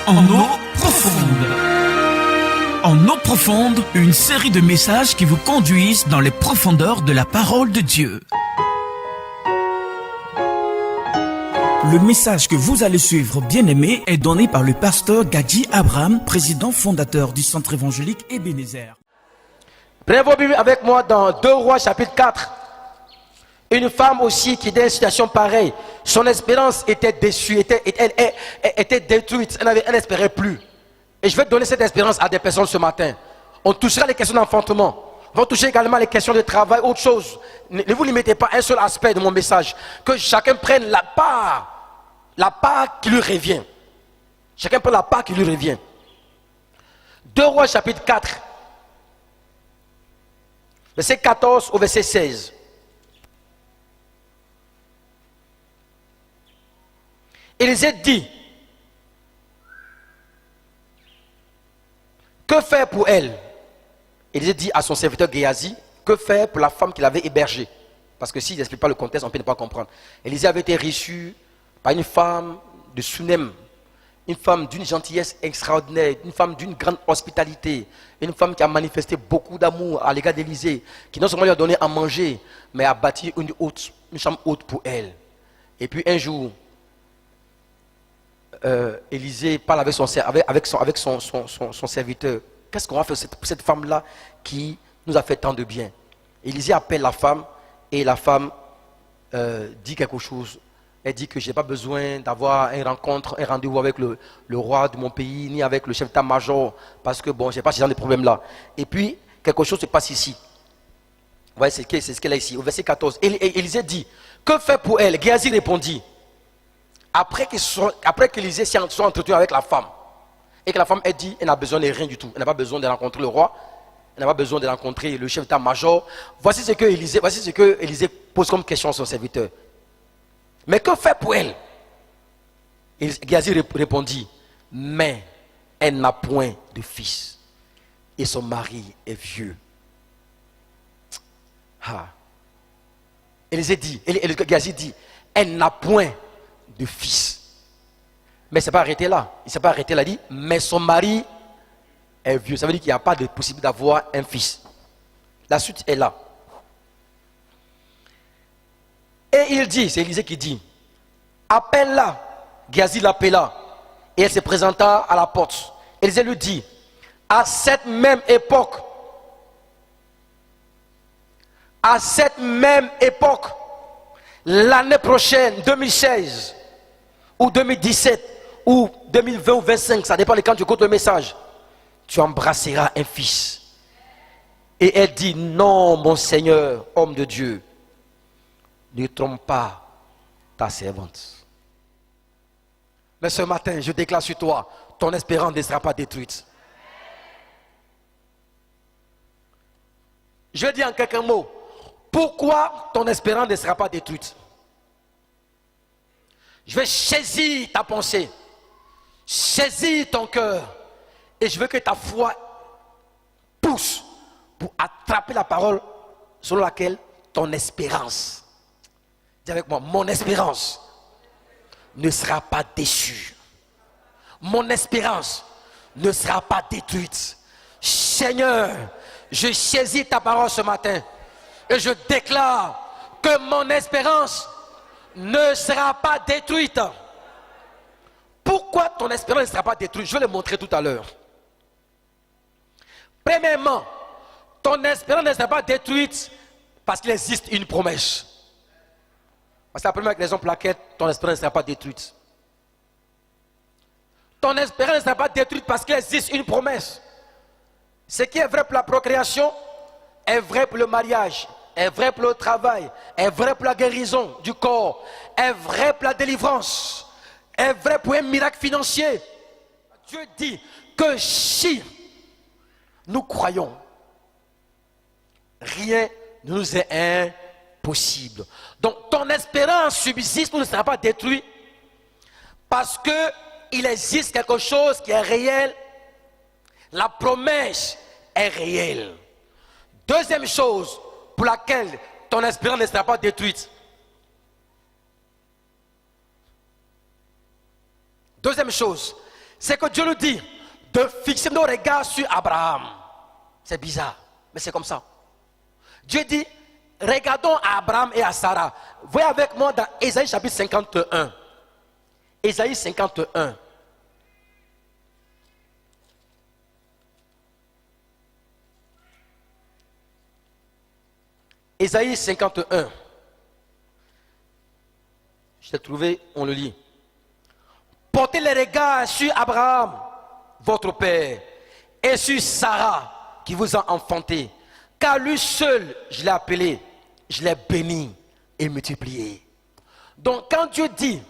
En eau profonde. En eau profonde, une série de messages qui vous conduisent dans les profondeurs de la parole de Dieu. Le message que vous allez suivre, bien-aimé, est donné par le pasteur Gadji Abraham, président fondateur du centre évangélique Ebenezer. Prenez vos Bibles avec moi dans 2 Rois chapitre 4. Une femme aussi qui était dans une situation pareille. Son espérance était déçue, était détruite. Elle n'espérait plus. Et je vais donner cette espérance à des personnes ce matin. On touchera les questions d'enfantement. On va toucher également les questions de travail, autre chose. Ne vous limitez pas à un seul aspect de mon message. Que chacun prenne la part qui lui revient. Chacun prenne la part qui lui revient. 2 Rois chapitre 4. Verset 14 au verset 16. Élisée dit, que faire pour elle? Élisée dit à son serviteur Géasi, que faire pour la femme qu'il avait hébergée? Parce que s'il n'explique pas le contexte, on peut ne pas comprendre. Élisée avait été reçu par une femme de Sunem, une femme d'une gentillesse extraordinaire, une femme d'une grande hospitalité, une femme qui a manifesté beaucoup d'amour à l'égard d'Élisée, qui non seulement lui a donné à manger, mais a bâti une chambre haute pour elle. Et puis un jour, Élisée parle avec son serviteur. Qu'est-ce qu'on va faire pour cette femme-là qui nous a fait tant de bien? Élisée appelle la femme et la femme dit quelque chose. Elle dit que je n'ai pas besoin d'avoir une rencontre, un rendez-vous avec le roi de mon pays, ni avec le chef d'état-major, parce que bon, je n'ai pas ce genre de problème-là. Et puis, quelque chose se passe ici. Vous voyez, c'est ce qu'elle a ici, au verset 14. Élisée dit, que faire pour elle? Géasi répondit, après qu'Élisée soit entretenu avec la femme, et que la femme ait dit, elle n'a besoin de rien du tout, elle n'a pas besoin de rencontrer le roi, elle n'a pas besoin de rencontrer le chef d'état-major. Voici ce que Élisée pose comme question à son serviteur. Mais que faire pour elle? Géasi répondit, mais elle n'a point de fils, et son mari est vieux. Géasi dit, elle n'a point de fils. Mais il ne s'est pas arrêté là. Il ne s'est pas arrêté là. Il dit, mais son mari est vieux. Ça veut dire qu'il n'y a pas de possibilité d'avoir un fils. La suite est là. Et il dit, c'est Élisée qui dit, appelle-la. Géasi l'appela. Et elle se présenta à la porte. Élisée lui dit, à cette même époque, l'année prochaine, 2016, ou 2017, ou 2020 ou 2025, ça dépend de quand tu écoutes le message, tu embrasseras un fils. Et elle dit, non mon Seigneur, homme de Dieu, ne trompe pas ta servante. Mais ce matin, je déclare sur toi, ton espérance ne sera pas détruite. Je dis en quelques mots, pourquoi ton espérance ne sera pas détruite? Je vais saisir ta pensée, saisir ton cœur, et je veux que ta foi pousse pour attraper la parole selon laquelle ton espérance, dis avec moi, mon espérance ne sera pas déçue. Mon espérance ne sera pas détruite. Seigneur, je saisis ta parole ce matin et je déclare que mon espérance ne sera pas détruite. Pourquoi ton espérance ne sera pas détruite? Je vais le montrer tout à l'heure. Premièrement, ton espérance ne sera pas détruite parce qu'il existe une promesse. C'est la première raison pour laquelle ton espérance ne sera pas détruite. Ton espérance ne sera pas détruite parce qu'il existe une promesse. Ce qui est vrai pour la procréation est vrai pour le mariage, est vrai pour le travail, est vrai pour la guérison du corps, est vrai pour la délivrance, est vrai pour un miracle financier. Dieu dit que si nous croyons, rien ne nous est impossible. Donc ton espérance subsiste ou ne sera pas détruite parce qu'il existe quelque chose qui est réel. La promesse est réelle. Deuxième chose pour laquelle ton espérance ne sera pas détruite. Deuxième chose, c'est que Dieu nous dit de fixer nos regards sur Abraham. C'est bizarre, mais c'est comme ça. Dieu dit, regardons à Abraham et à Sarah. Voyez avec moi dans Ésaïe chapitre 51. Ésaïe 51. Ésaïe 51. Je l'ai trouvé, on le lit. Portez les regards sur Abraham, votre père, et sur Sarah, qui vous a enfanté. Car lui seul, je l'ai appelé, je l'ai béni et multiplié. Donc quand Dieu dit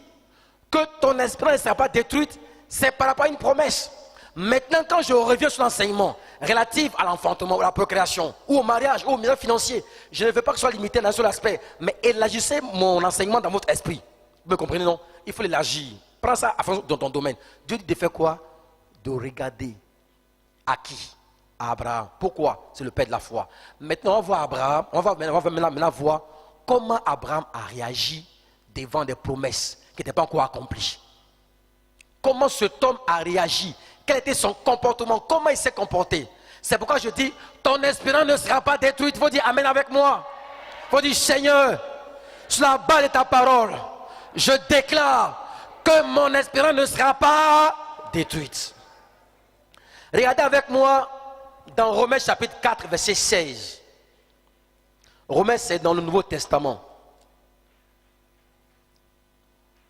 que ton espérance ne sera pas détruite, c'est par rapport à une promesse. Maintenant, quand je reviens sur l'enseignement relatif à l'enfantement, ou à la procréation, ou au mariage, ou au milieu financier, je ne veux pas que ce soit limité dans un seul aspect, mais élargissez mon enseignement dans votre esprit. Vous me comprenez, non? Il faut l'élargir. Prends ça à fond dans ton domaine. Dieu dit de faire quoi? De regarder à qui? À Abraham. Pourquoi? C'est le père de la foi. Maintenant, on va voir Abraham, on va maintenant voir comment Abraham a réagi devant des promesses qui n'étaient pas encore accomplies. Comment cet homme a réagi? Quel était son comportement? Comment il s'est comporté? C'est pourquoi je dis, ton espérance ne sera pas détruite. Il faut dire Amen avec moi. Il faut dire, Seigneur, sur la base de ta parole, je déclare que mon espérance ne sera pas détruite. Regardez avec moi dans Romains chapitre 4, verset 16. Romains, c'est dans le Nouveau Testament.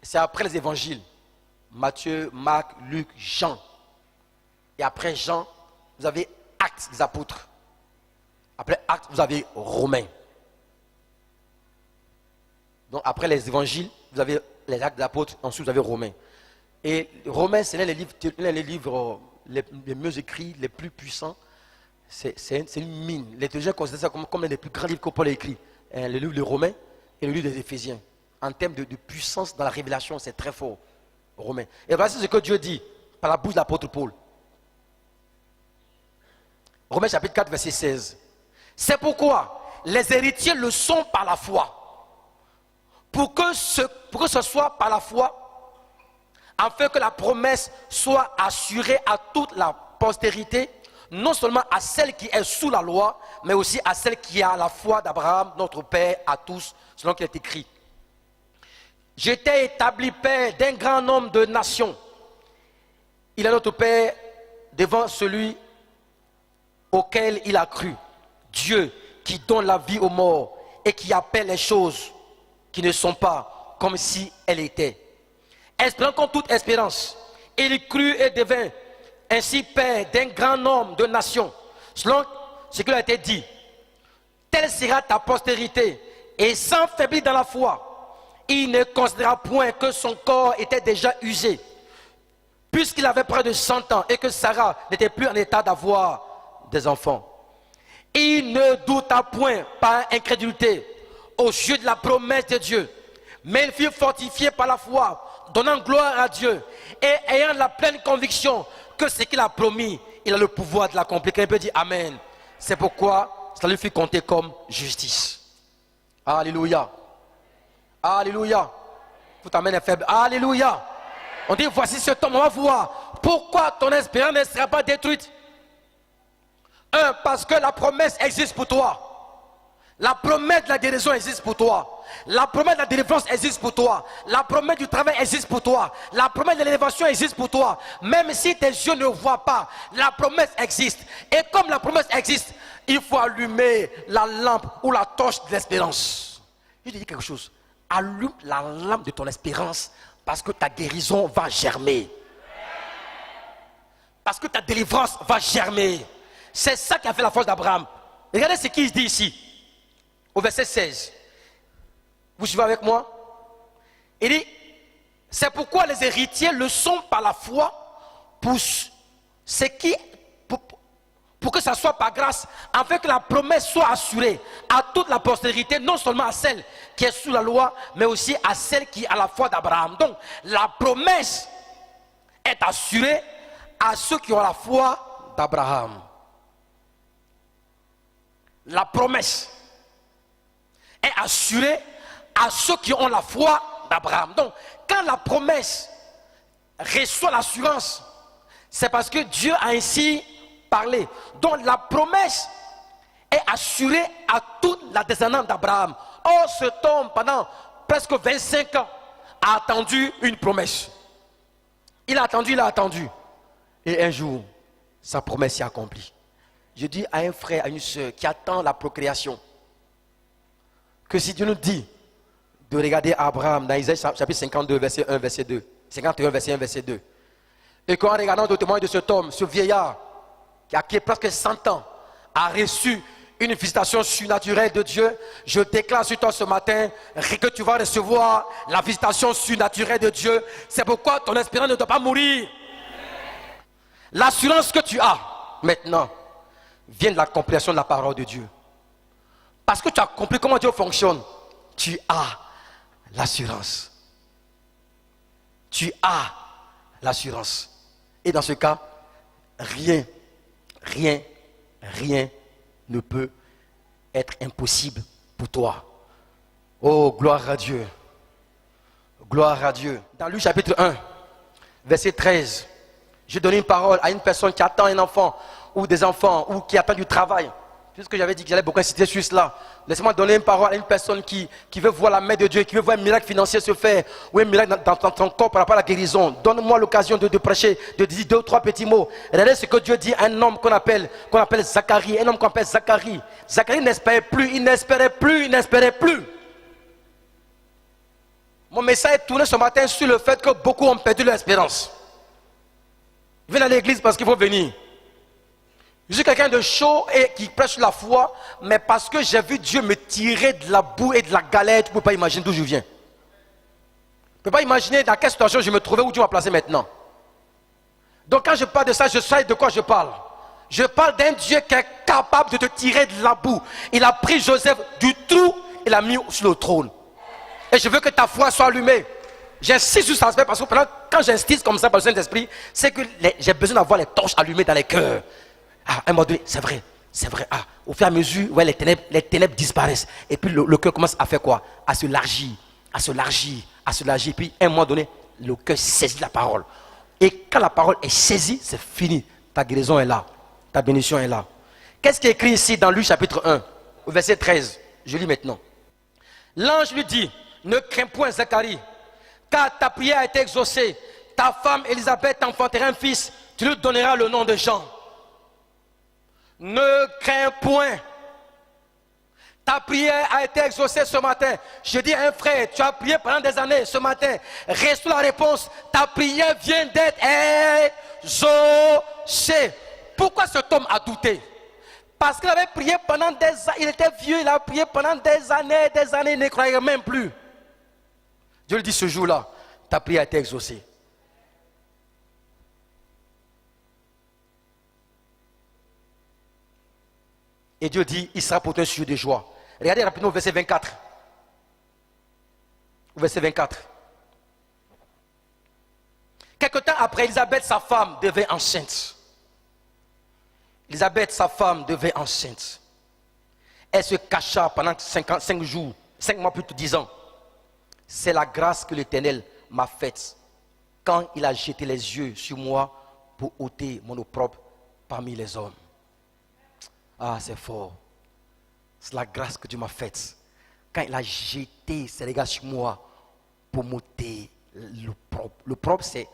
C'est après les évangiles. Matthieu, Marc, Luc, Jean. Et après Jean, vous avez Actes des apôtres. Après Actes, vous avez Romains. Donc après les évangiles, vous avez les Actes des apôtres, ensuite vous avez Romains. Et Romains, c'est l'un des livres les mieux écrits, les plus puissants. C'est une mine. Les théologiens considèrent ça comme l'un des plus grands livres que Paul a écrit. Le livre de Romains et le livre des Éphésiens. En termes de puissance dans la révélation, c'est très fort. Romains. Et voici ce que Dieu dit par la bouche de l'apôtre Paul. Romains chapitre 4, verset 16. C'est pourquoi les héritiers le sont par la foi. Pour que ce soit par la foi, afin que la promesse soit assurée à toute la postérité, non seulement à celle qui est sous la loi, mais aussi à celle qui a la foi d'Abraham, notre Père, à tous, selon qu'il est écrit. J'étais établi Père d'un grand nombre de nations. Il est notre Père devant celui auquel il a cru. Dieu qui donne la vie aux morts et qui appelle les choses qui ne sont pas comme si elles étaient. Espérant contre toute espérance, il crut et devint ainsi Père d'un grand nombre de nations, selon ce qui lui a été dit. Telle sera ta postérité, et sans faiblir dans la foi, il ne considéra point que son corps était déjà usé, puisqu'il avait près de 100 ans et que Sarah n'était plus en état d'avoir des enfants. Il ne douta point par incrédulité au sujet de la promesse de Dieu, mais il fut fortifié par la foi, donnant gloire à Dieu et ayant la pleine conviction que ce qu'il a promis, il a le pouvoir de l'accomplir. Quelqu'un peut dire Amen. C'est pourquoi ça lui fut compté comme justice. Alléluia. Alléluia. Tout Amen est faible. Alléluia. On dit voici ce homme, on va voir pourquoi ton espérance ne sera pas détruite. Un, parce que la promesse existe pour toi. La promesse de la guérison existe pour toi. La promesse de la délivrance existe pour toi. La promesse du travail existe pour toi. La promesse de l'élévation existe pour toi. Même si tes yeux ne voient pas, la promesse existe. Et comme la promesse existe, il faut allumer la lampe ou la torche de l'espérance. Je te dis quelque chose. Allume la lampe de ton espérance parce que ta guérison va germer. Parce que ta délivrance va germer. C'est ça qui a fait la force d'Abraham. Regardez ce qu'il dit ici, au verset 16. Vous suivez avec moi? Il dit, c'est pourquoi les héritiers le sont par la foi pour que ça soit par grâce, afin que la promesse soit assurée à toute la postérité, non seulement à celle qui est sous la loi, mais aussi à celle qui a la foi d'Abraham. Donc, la promesse est assurée à ceux qui ont la foi d'Abraham. La promesse est assurée à ceux qui ont la foi d'Abraham. Donc, quand la promesse reçoit l'assurance C'est parce que Dieu a ainsi parlé. Donc la promesse est assurée à toute la descendance d'Abraham. Or, cet homme, pendant presque 25 ans, a attendu une promesse. Il a attendu. Et un jour, sa promesse s'est accomplie. Je dis à un frère, à une soeur qui attend la procréation, que si Dieu nous dit de regarder Abraham dans Isaïe chapitre 52, verset 1, verset 2, 51, verset 1, verset 2, et qu'en regardant le témoignage de cet homme, ce vieillard, qui a presque 100 ans, a reçu une visitation surnaturelle de Dieu, je déclare sur toi ce matin que tu vas recevoir la visitation surnaturelle de Dieu. C'est pourquoi ton espérance ne doit pas mourir. L'assurance que tu as maintenant vient de la compréhension de la parole de Dieu. Parce que tu as compris comment Dieu fonctionne, tu as l'assurance. Tu as l'assurance. Et dans ce cas, rien ne peut être impossible pour toi. Oh, gloire à Dieu. Gloire à Dieu. Dans Luc chapitre 1, verset 13, je donne une parole à une personne qui attend un enfant, ou des enfants, ou qui attend du travail. Puisque j'avais dit que j'allais beaucoup insister sur cela. Laissez-moi donner une parole à une personne qui veut voir la main de Dieu, qui veut voir un miracle financier se faire, ou un miracle dans ton corps par rapport à la guérison. Donne-moi l'occasion de prêcher, de dire 2 ou 3 petits mots. Regardez ce que Dieu dit à un homme qu'on appelle Zacharie. Un homme qu'on appelle Zacharie. Zacharie n'espérait plus. Mon message est tourné ce matin sur le fait que beaucoup ont perdu leur espérance. Ils viennent à l'église parce qu'il faut venir. Je suis quelqu'un de chaud et qui prêche la foi, mais parce que j'ai vu Dieu me tirer de la boue et de la galère, tu ne peux pas imaginer d'où je viens. Tu ne peux pas imaginer dans quelle situation je me trouvais, où Dieu m'a placé maintenant. Donc quand je parle de ça, je sais de quoi je parle. Je parle d'un Dieu qui est capable de te tirer de la boue. Il a pris Joseph du trou et l'a mis sur le trône. Et je veux que ta foi soit allumée. J'insiste sur cet aspect parce que quand j'insiste comme ça par le Saint-Esprit, c'est que j'ai besoin d'avoir les torches allumées dans les cœurs. À un moment donné, c'est vrai. Au fur et à mesure, ouais, les ténèbres disparaissent. Et puis le cœur commence à faire quoi? À se largir. Et puis à un moment donné, le cœur saisit la parole. Et quand la parole est saisie, c'est fini. Ta guérison est là. Ta bénédiction est là. Qu'est-ce qui est écrit ici dans Luc chapitre 1, au verset 13? Je lis maintenant. L'ange lui dit, ne crains point Zacharie, car ta prière a été exaucée. Ta femme Élisabeth t'enfantera un fils. Tu lui donneras le nom de Jean. Ne crains point. Ta prière a été exaucée ce matin. Je dis à un frère, tu as prié pendant des années ce matin. Reçois la réponse. Ta prière vient d'être exaucée. Pourquoi cet homme a douté? Parce qu'il avait prié pendant des années. Il était vieux, il a prié pendant des années, il ne croyait même plus. Dieu lui dit ce jour-là, ta prière a été exaucée. Et Dieu dit, il sera pour toi un sujet de joie. Regardez rapidement au verset 24. Au verset 24. Quelque temps après, Élisabeth, sa femme, devint enceinte. Elle se cacha pendant 5 jours, 5 mois plus tôt, 10 ans. C'est la grâce que l'Éternel m'a faite quand il a jeté les yeux sur moi pour ôter mon opprobre parmi les hommes. Ah, c'est fort. C'est la grâce que Dieu m'a faite. Quand il a jeté ses regards sur moi pour m'ôter l'opprobre. L'opprobre, c'est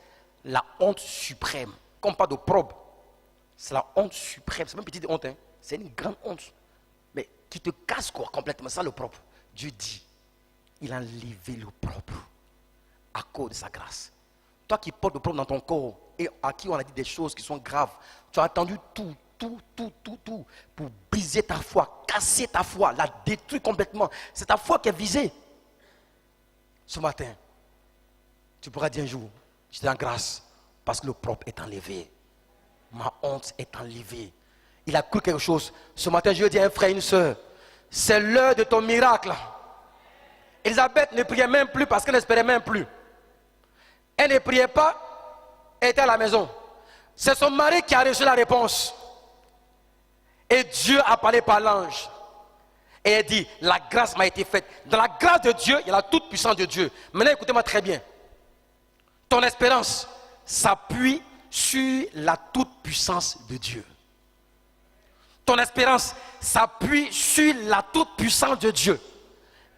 la honte suprême. Comme pas d'opprobre, c'est la honte suprême. C'est même une petite honte, hein. C'est une grande honte. Mais qui te casse quoi, complètement. Ça, l'opprobre. Dieu dit, il a enlevé l'opprobre à cause de sa grâce. Toi qui portes l'opprobre dans ton corps et à qui on a dit des choses qui sont graves, tu as attendu tout pour briser ta foi, casser ta foi, la détruire complètement. C'est ta foi qui est visée. Ce matin, tu pourras dire un jour, je te rends grâce parce que le propre est enlevé. Ma honte est enlevée. Il a cru quelque chose. Ce matin, je lui dis à un frère et une soeur, c'est l'heure de ton miracle. Élisabeth ne priait même plus parce qu'elle n'espérait même plus. Elle ne priait pas, elle était à la maison. C'est son mari qui a reçu la réponse. Et Dieu a parlé par l'ange. Et elle dit, la grâce m'a été faite. Dans la grâce de Dieu, il y a la toute puissance de Dieu. Maintenant, écoutez-moi très bien. Ton espérance s'appuie sur la toute-puissance de Dieu. Ton espérance s'appuie sur la toute-puissance de Dieu.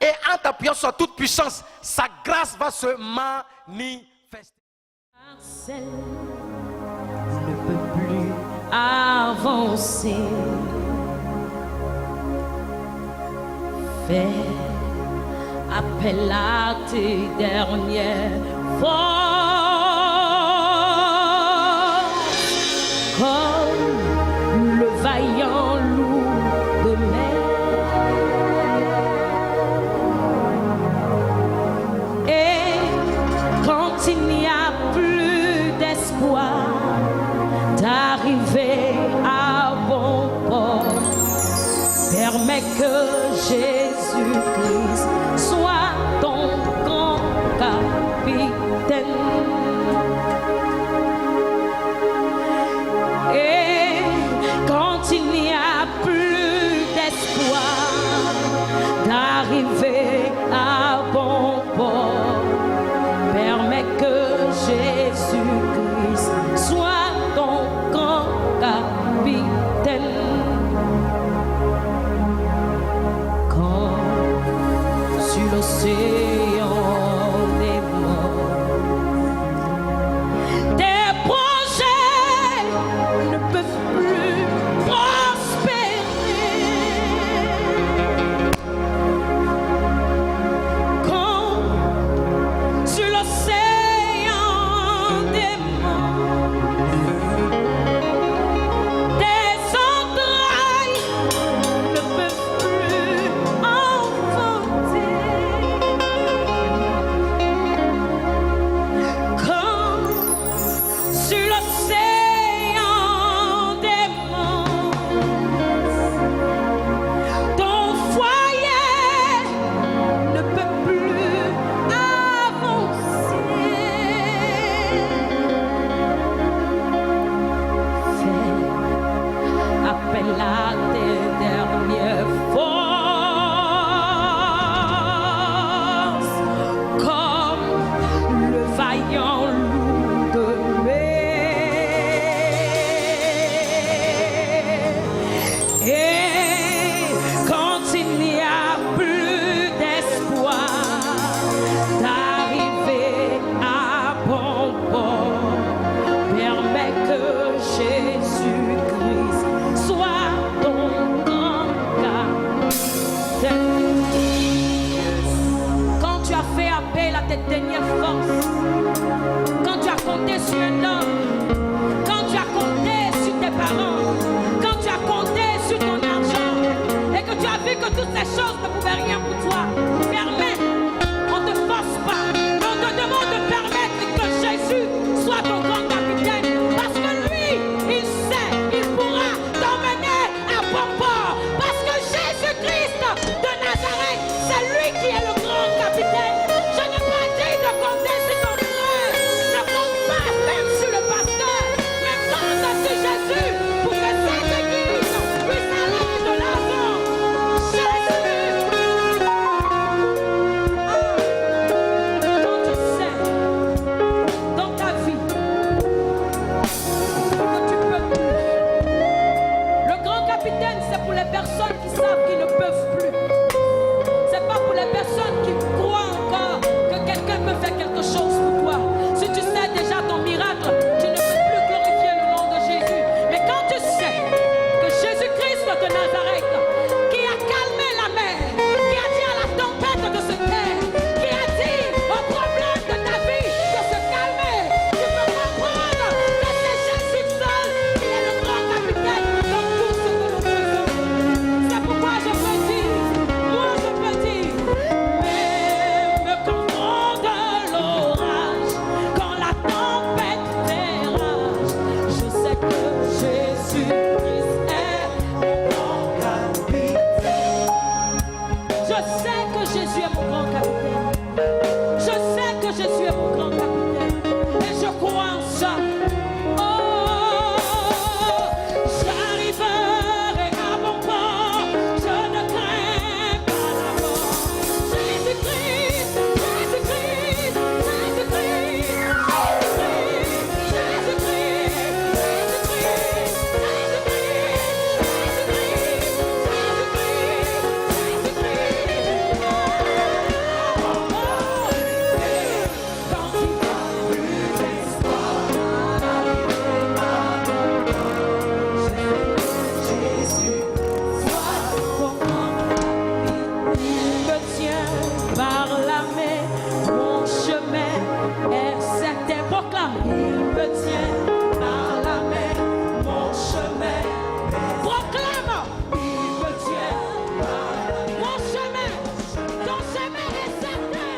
Et en t'appuyant sur la toute-puissance, sa grâce va se manifester. Marcel ne peut plus avancer. Fais appel à tes dernières forces, comme le vaillant loup de mer. Et quand il n'y a plus d'espoir d'arriver à bon port, permets que Jésus-Christ soit ton grand capitaine. Et quand il n'y a plus d'espoir d'arriver à bon port, permets que Jésus-Christ soit ton grand capitaine. Quand sur l'océan des morts, tes projets ne peuvent plus prospérer. Quand sur l'océan des morts, tes entrailles ne peuvent plus enfanter. Quand sur l'océan des morts, ton foyer ne peut plus avancer. Fais appel à tes dernières forces, comme le vaillant loup de mer. Et quand il n'y a plus d'espoir d'arriver à bon port, permets que Jésus-Christ soit ton grand capitaine. Quand tu as fait appel à tes dernières forces, quand tu as compté sur un homme, quand tu as compté sur tes parents, quand tu as compté sur ton argent, et que tu as vu que toutes ces choses ne pouvaient rien pour toi, permets, on ne te force pas, mais on te demande de permettre que Jésus soit ton grand capitaine, parce que lui, il sait, il pourra t'emmener à bon port, parce que Jésus-Christ de Nazareth, c'est lui qui est le grand capitaine. Je n'ai pas dit de compter sur ton frère, ne compte pas même sur le pasteur, mais compte sur Jésus pour que cette église puisse aller de l'avant. Jésus, quand tu sais dans ta vie que tu peux plus, le grand capitaine, c'est pour les personnes qui savent qu'ils ne peuvent plus. C'est pas pour les personnes qui croient encore que quelqu'un peut faire quelque chose pour toi. Si tu sais déjà ton miracle, tu ne peux plus glorifier le nom de Jésus. Mais quand tu sais que Jésus-Christ de Nazareth, qui a calmé la mer, qui a dit à la tempête de se taire, qui a dit au problème de ta vie de se calmer, tu peux comprendre que c'est Jésus seul qui est le grand capitaine dans tout ce que nous faisons. C'est pourquoi je peux dire, moi je peux dire, même quand gronde l'orage, quand la tempête fait rage, je sais que Jésus-Christ est mon grand capitaine. Je sais que Jésus est mon grand capitaine. Je sais que Jésus est mon grand capitaine. Et je crois en ça. Oh, j'arriverai à mon port. Je ne crains pas la mort. Jésus-Christ, Jésus-Christ, Jésus-Christ, Jésus-Christ, Jésus-Christ. tient par la main, mon chemin est certain. Proclame, il me tient par la main, mon chemin. Proclame, il me tient par la main, mon chemin. Ton chemin est certain.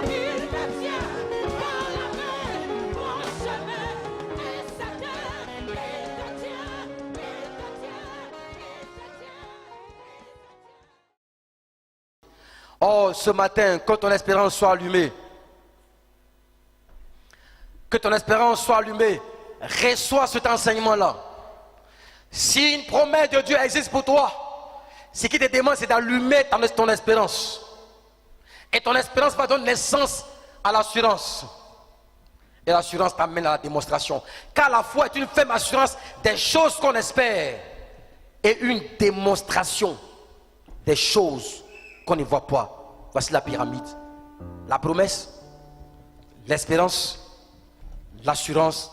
Il me tient par la main, mon chemin est certain. Il te tient, il te tient, il te tient. Oh, ce matin, que ton espérance soit allumée. Que ton espérance soit allumée. Reçois cet enseignement-là. Si une promesse de Dieu existe pour toi, ce qui te demande, c'est d'allumer ton espérance. Et ton espérance va donner naissance à l'assurance. Et l'assurance t'amène à la démonstration. Car la foi est une ferme assurance des choses qu'on espère. Et une démonstration des choses qu'on ne voit pas. Voici la pyramide. La promesse, l'espérance, l'assurance,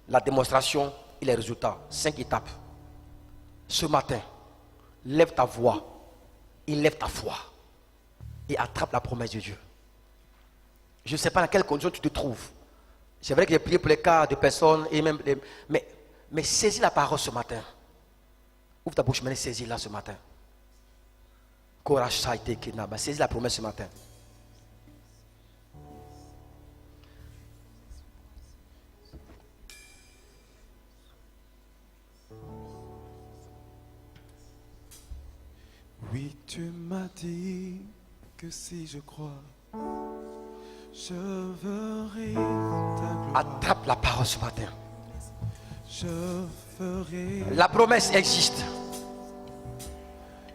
la démonstration et les résultats. 5 étapes. Ce matin, lève ta voix, élève ta foi et attrape la promesse de Dieu. Je ne sais pas dans quelle condition tu te trouves. C'est vrai que j'ai prié pour les cas de personnes et même mais saisis la parole ce matin. Ouvre ta bouche, mais saisis-la ce matin. Saisis la promesse ce matin. Oui, tu m'as dit que si je crois, je verrai ta gloire. Attrape la parole ce matin. Je ferai La promesse existe.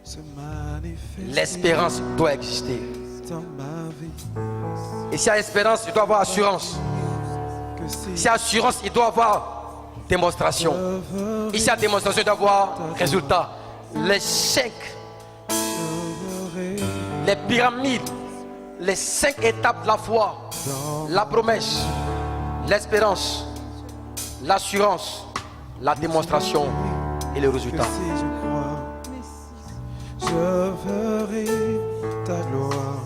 se manifester L'espérance doit exister. dans ma vie. Et s'il y a espérance, il doit y avoir assurance. Que si S'il y a assurance, il doit y avoir démonstration. Et s'il y a démonstration, il doit y avoir résultat. Les 5, je verrai les pyramides, les 5 étapes de la foi. dans La promesse, l'espérance, l'assurance, la démonstration et le que résultat. si je crois, je verrai ta gloire.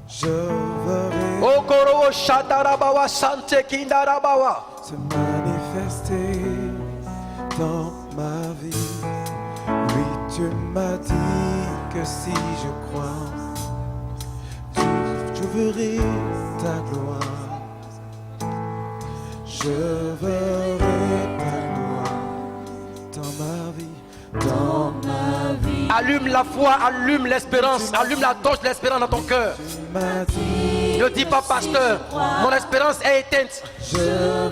Je verrai Okoro Shatarabawa Sante Kindarabawa. se manifester dans ma vie. Oui, tu m'as dit que si je crois, je verrai ta gloire. Je verrai ta gloire dans ma vie, dans ma vie. Allume la foi, allume l'espérance, allume la torche de l'espérance dans ton cœur. Tu m'as dit, Ne dis pas, pasteur, mon espérance est éteinte. je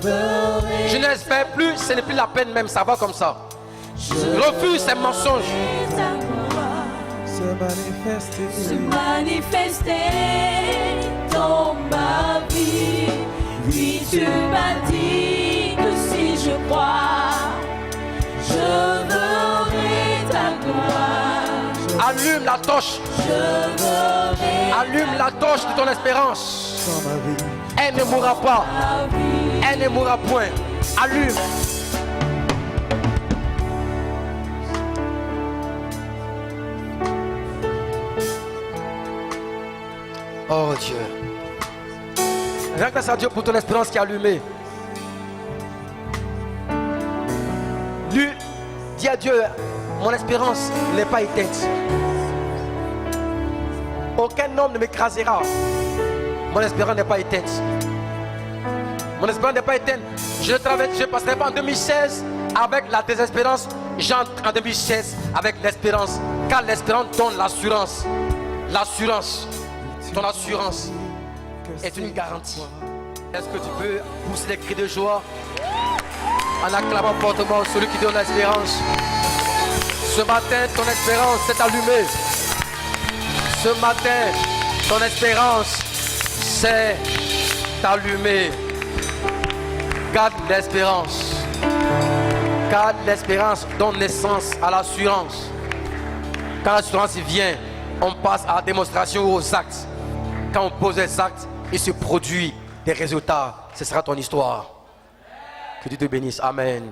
verrai Je n'espère plus, ce n'est plus la peine même, ça va comme ça. Refuse ces mensonges. Ta gloire se manifester. se manifester dans ma vie. Oui, tu m'as dit que si je crois, je verrai ta gloire. Allume la torche, Je verrai allume la torche de ton espérance. Dans ma vie, Elle ne mourra pas, ta vie. elle ne mourra point. Allume. Oh Dieu. Rends grâce à Dieu pour ton espérance qui est allumée. Lui, dis à Dieu, mon espérance n'est pas éteinte. Aucun homme ne m'écrasera. Mon espérance n'est pas éteinte. Mon espérance n'est pas éteinte. Je ne passerai pas en 2016 avec la désespérance. J'entre en 2016 avec l'espérance. Car l'espérance donne l'assurance. L'assurance, ton assurance est une garantie. Est-ce que tu peux pousser les cris de joie en acclamant fortement celui qui donne l'espérance? Ce matin, ton espérance s'est allumée. Ce matin, ton espérance s'est allumée. Garde l'espérance. Garde l'espérance donne naissance à l'assurance. Quand l'assurance vient, on passe à la démonstration ou aux actes. Quand on pose les actes, il se produit des résultats. Ce sera ton histoire. Que Dieu te bénisse. Amen.